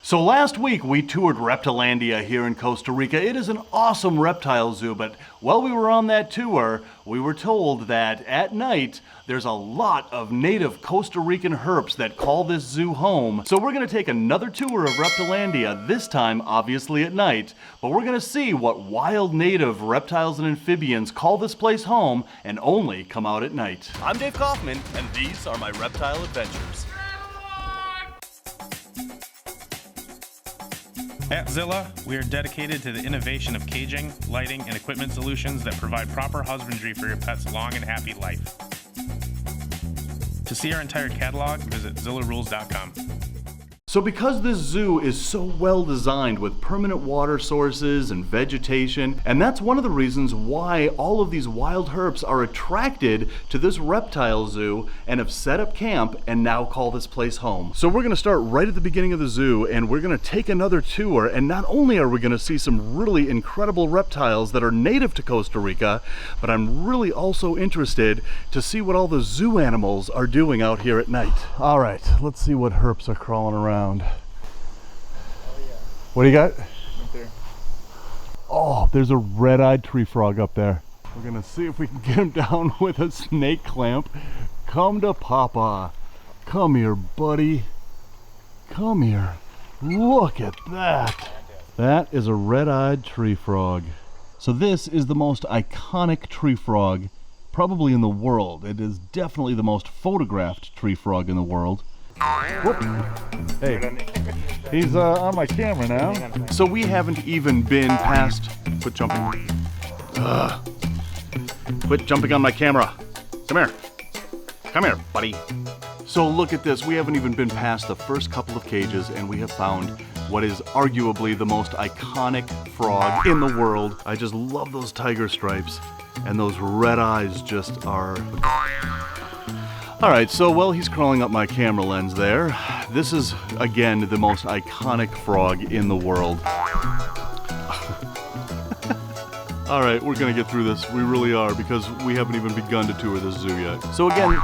So last week we toured Reptilandia here in Costa Rica. It is an awesome reptile zoo, but while we were on that tour, we were told that at night there's a lot of native Costa Rican herps that call this zoo home. So we're gonna take another tour of Reptilandia, this time obviously at night, but we're gonna see what wild native reptiles and amphibians call this place home and only come out at night. I'm Dāv Kaufman, and these are my reptile adventures. At Zilla, we are dedicated to the innovation of caging, lighting, and equipment solutions that provide proper husbandry for your pet's long and happy life. To see our entire catalog, visit zillarules.com. So because this zoo is so well designed with permanent water sources and vegetation, and that's one of the reasons why all of these wild herps are attracted to this reptile zoo and have set up camp and now call this place home. So we're gonna start right at the beginning of the zoo and we're gonna take another tour, and not only are we gonna see some really incredible reptiles that are native to Costa Rica, but I'm really also interested to see what all the zoo animals are doing out here at night. All right, let's see what herps are crawling around. Oh, yeah. What do you got? Right there. Oh, there's a red-eyed tree frog up there. We're gonna see if we can get him down with a snake clamp. Come to Papa. Come here, buddy. Come here. Look at that. That is a red-eyed tree frog. So this is the most iconic tree frog probably in the world. It is definitely the most photographed tree frog in the world. Whoop. Hey, he's on my camera now. So we haven't even been past... Quit jumping. Quit jumping on my camera. Come here. Come here, buddy. So look at this. We haven't even been past the first couple of cages and we have found what is arguably the most iconic frog in the world. I just love those tiger stripes, and those red eyes just are... All right, so while he's crawling up my camera lens there, this is, again, the most iconic frog in the world. All right, we're gonna get through this. We really are, because we haven't even begun to tour this zoo yet. So again...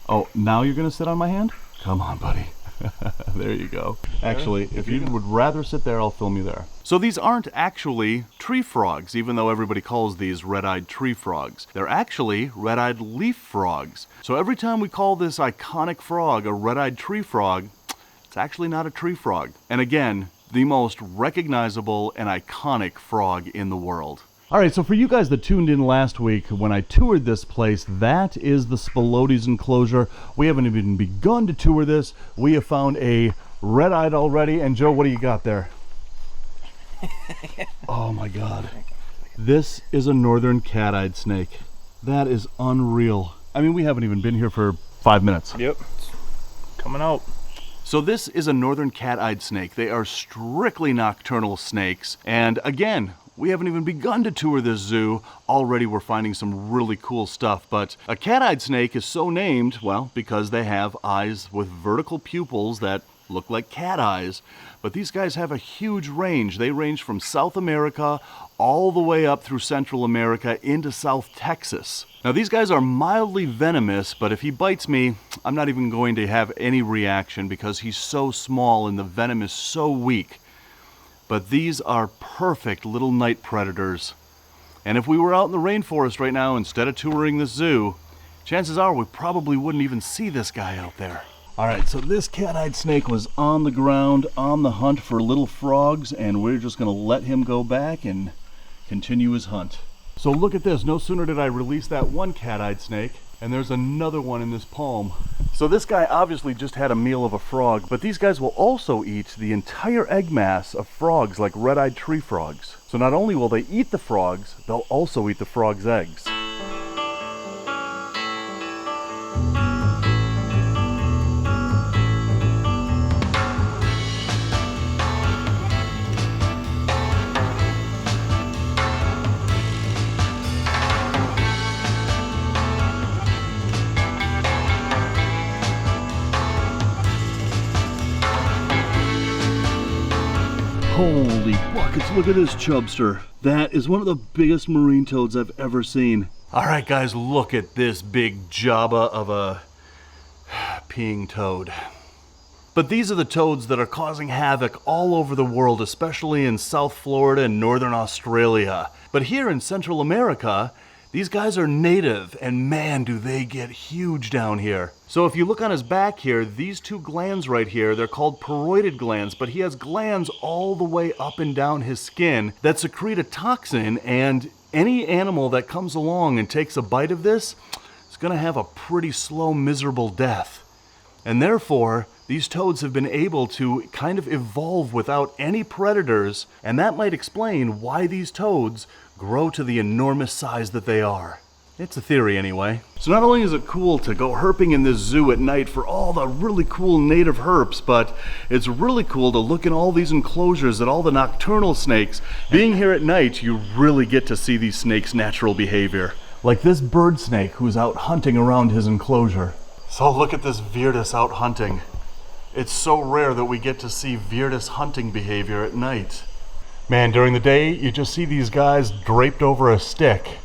Oh, now you're gonna sit on my hand? Come on, buddy. There you go. Actually, if you would rather sit there, I'll film you there. So these aren't actually tree frogs, even though everybody calls these red-eyed tree frogs. They're actually red-eyed leaf frogs. So every time we call this iconic frog a red-eyed tree frog, it's actually not a tree frog. And again, the most recognizable and iconic frog in the world. All right, so for you guys that tuned in last week when I toured this place, that is the Spilotes enclosure. We haven't even begun to tour this. We have found a red-eyed already. And Joe, what do you got there? Oh my God. This is a northern cat-eyed snake. That is unreal. I mean, we haven't even been here for 5 minutes. Yep, it's coming out. So this is a northern cat-eyed snake. They are strictly nocturnal snakes. And again, we haven't even begun to tour this zoo. Already we're finding some really cool stuff. But a cat-eyed snake is so named, well, because they have eyes with vertical pupils that look like cat eyes. But these guys have a huge range. They range from South America all the way up through Central America into South Texas. Now these guys are mildly venomous, but if he bites me, I'm not even going to have any reaction because he's so small and the venom is so weak. But these are perfect little night predators. And if we were out in the rainforest right now instead of touring this zoo, chances are we probably wouldn't even see this guy out there. All right, so this cat-eyed snake was on the ground on the hunt for little frogs, and we're just gonna let him go back and continue his hunt. So look at this. No sooner did I release that one cat-eyed snake, and there's another one in this palm. So this guy obviously just had a meal of a frog, but these guys will also eat the entire egg mass of frogs like red-eyed tree frogs. So not only will they eat the frogs, they'll also eat the frogs' eggs. Holy buckets, look at this chubster. That is one of the biggest marine toads I've ever seen. All right, guys, look at this big jabba of a peeing toad. But these are the toads that are causing havoc all over the world, especially in South Florida and Northern Australia. But here in Central America, these guys are native, and man, do they get huge down here. So if you look on his back here, these two glands right here, they're called paroidid glands, but he has glands all the way up and down his skin that secrete a toxin, and any animal that comes along and takes a bite of this is going to have a pretty slow, miserable death. And therefore, these toads have been able to kind of evolve without any predators, and that might explain why these toads grow to the enormous size that they are. It's a theory anyway. So not only is it cool to go herping in this zoo at night for all the really cool native herps, but it's really cool to look in all these enclosures at all the nocturnal snakes. Being here at night, you really get to see these snakes' natural behavior. Like this bird snake who's out hunting around his enclosure. So look at this VIDS out hunting. It's so rare that we get to see VIDS hunting behavior at night. Man, during the day, you just see these guys draped over a stick.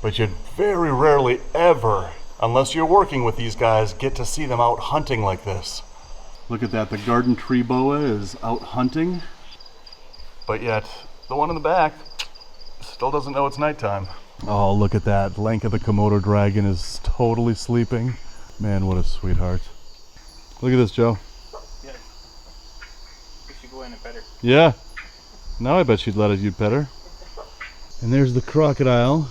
But you'd very rarely ever, unless you're working with these guys, get to see them out hunting like this. Look at that, the garden tree boa is out hunting. But yet, the one in the back still doesn't know it's nighttime. Oh, look at that. Lank of the Komodo dragon is totally sleeping. Man, what a sweetheart. Look at this, Joe. Yeah. We should go in and pet her. Yeah. Now I bet she'd let you pet her. And there's the crocodile.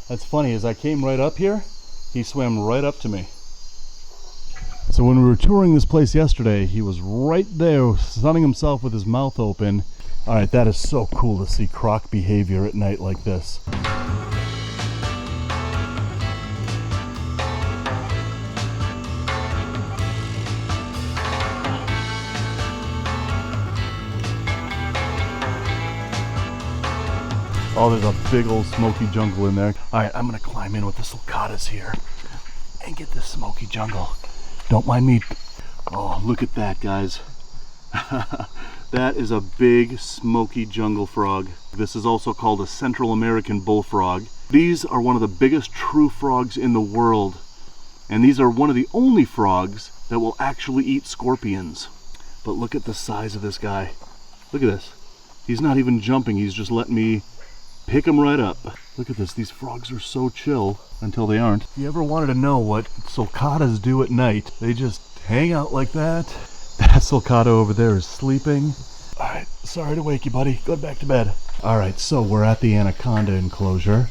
That's funny, as I came right up here, he swam right up to me. So when we were touring this place yesterday, he was right there sunning himself with his mouth open. Alright, that is so cool to see croc behavior at night like this. Oh, there's a big old smoky jungle in there. All right, I'm gonna climb in with the sulcatas here and get this smoky jungle. Don't mind me. Oh, look at that, guys. That is a big smoky jungle frog. This is also called a Central American bullfrog. These are one of the biggest true frogs in the world. And these are one of the only frogs that will actually eat scorpions. But look at the size of this guy. Look at this. He's not even jumping, he's just letting me pick them right up. Look at this, these frogs are so chill until they aren't. If you ever wanted to know what sulcatas do at night, they just hang out like that. That sulcata over there is sleeping. All right, sorry to wake you, buddy. Go back to bed. All right, so we're at the anaconda enclosure.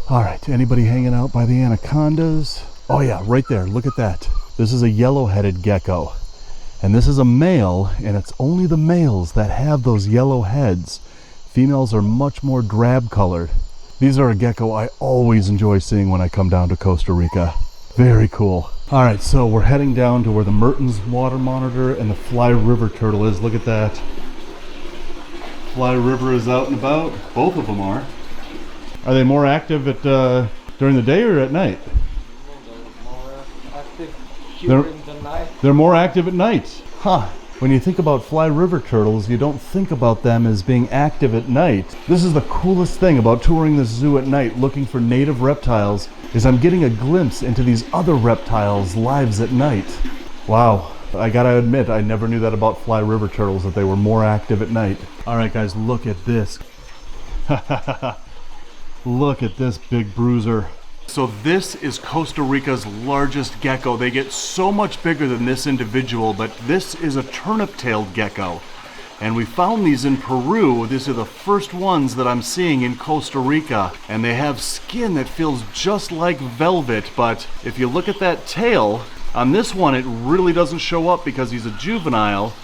All right, anybody hanging out by the anacondas? Oh yeah, right there, look at that. This is a yellow-headed gecko. And this is a male, and it's only the males that have those yellow heads. Females are much more drab colored. These are a gecko I always enjoy seeing when I come down to Costa Rica. Very cool. All right, so we're heading down to where the Mertens water monitor and the fly river turtle is. Look at that. Fly river is out and about. Both of them are. Are they more active at during the day or at night? More active during the night. They're more active at night. Huh. When you think about fly river turtles, you don't think about them as being active at night. This is the coolest thing about touring this zoo at night looking for native reptiles, is I'm getting a glimpse into these other reptiles' lives at night. Wow, I gotta admit, I never knew that about fly river turtles, that they were more active at night. Alright guys, look at this. Look at this big bruiser. So this is Costa Rica's largest gecko. They get so much bigger than this individual, but this is a turnip-tailed gecko. And we found these in Peru. These are the first ones that I'm seeing in Costa Rica. And they have skin that feels just like velvet, but if you look at that tail, on this one it really doesn't show up because he's a juvenile,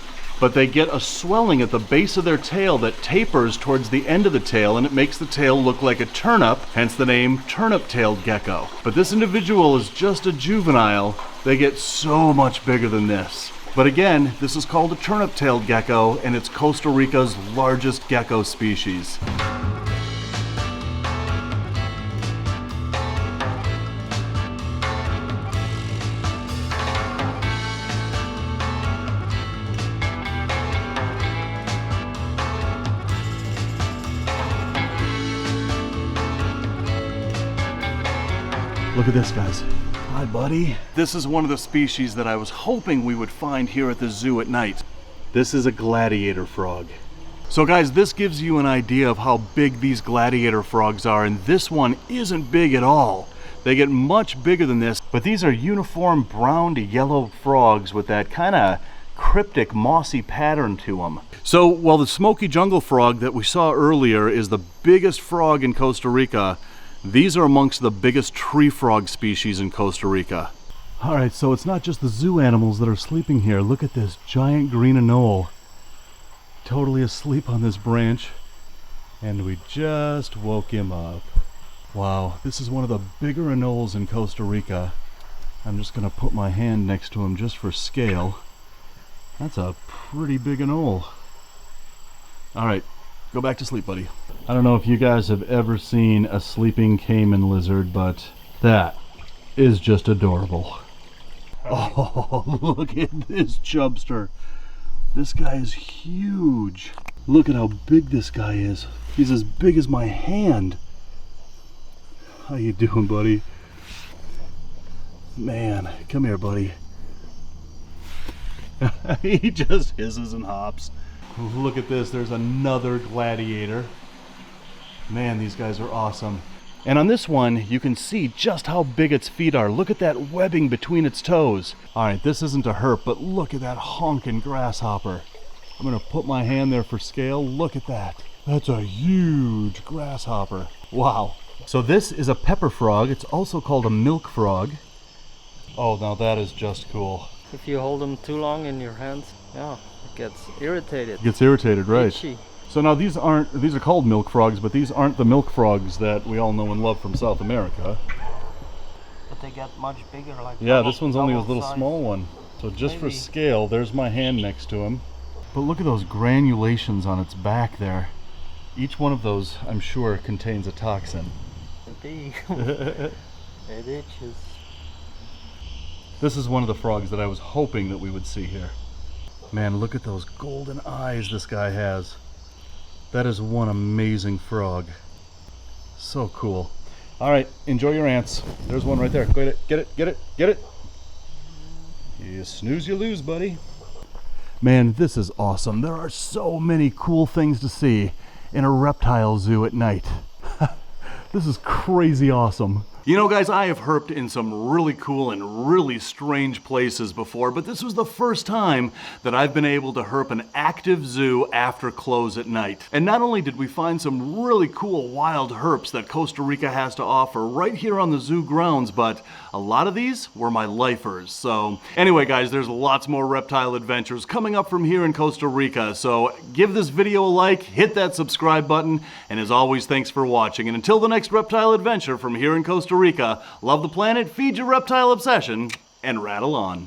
but they get a swelling at the base of their tail that tapers towards the end of the tail, and it makes the tail look like a turnip, hence the name turnip-tailed gecko. But this individual is just a juvenile. They get so much bigger than this. But again, this is called a turnip-tailed gecko, and it's Costa Rica's largest gecko species. Look at this, guys. Hi, buddy. This is one of the species that I was hoping we would find here at the zoo at night. This is a gladiator frog. So guys, this gives you an idea of how big these gladiator frogs are, and this one isn't big at all. They get much bigger than this, but these are uniform brown to yellow frogs with that kind of cryptic mossy pattern to them. So while the smoky jungle frog that we saw earlier is the biggest frog in Costa Rica, these are amongst the biggest tree frog species in Costa Rica. All right, so it's not just the zoo animals that are sleeping here. Look at this giant green anole. Totally asleep on this branch, and we just woke him up. Wow, this is one of the bigger anoles in Costa Rica. I'm just gonna put my hand next to him just for scale. That's a pretty big anole. All right, go back to sleep, buddy. I don't know if you guys have ever seen a sleeping caiman lizard, but that is just adorable. Oh, look at this chubster. This guy is huge. Look at how big this guy is. He's as big as my hand. How you doing, buddy? Man, come here, buddy. He just hisses and hops. Look at this, there's another gladiator. Man, these guys are awesome. And on this one, you can see just how big its feet are. Look at that webbing between its toes. All right, this isn't a herp, but look at that honking grasshopper. I'm gonna put my hand there for scale. Look at that. That's a huge grasshopper. Wow. So this is a pepper frog. It's also called a milk frog. Oh, now that is just cool. If you hold them too long in your hands, yeah, it gets irritated. It gets irritated, right? Itchy. So now these are called milk frogs, but these aren't the milk frogs that we all know and love from South America. But they get much bigger, like yeah, this one's only a little size. small one. So just for Maybe. scale, there's my hand next to him. But look at those granulations on its back there. Each one of those, I'm sure, contains a toxin. It itches. This is one of the frogs that I was hoping that we would see here. Man, look at those golden eyes this guy has. That is one amazing frog. So cool. All right, enjoy your ants. There's one right there. Go get it, get it, get it, get it. You snooze, you lose, buddy. Man, this is awesome. There are so many cool things to see in a reptile zoo at night. This is crazy awesome. You know, guys, I have herped in some really cool and really strange places before, but this was the first time that I've been able to herp an active zoo after close at night. And not only did we find some really cool wild herps that Costa Rica has to offer right here on the zoo grounds, but a lot of these were my lifers. So anyway, guys, there's lots more reptile adventures coming up from here in Costa Rica. So give this video a like, hit that subscribe button, and as always, thanks for watching. And until the next reptile adventure from here in Costa Rica, love the planet, feed your reptile obsession, and rattle on.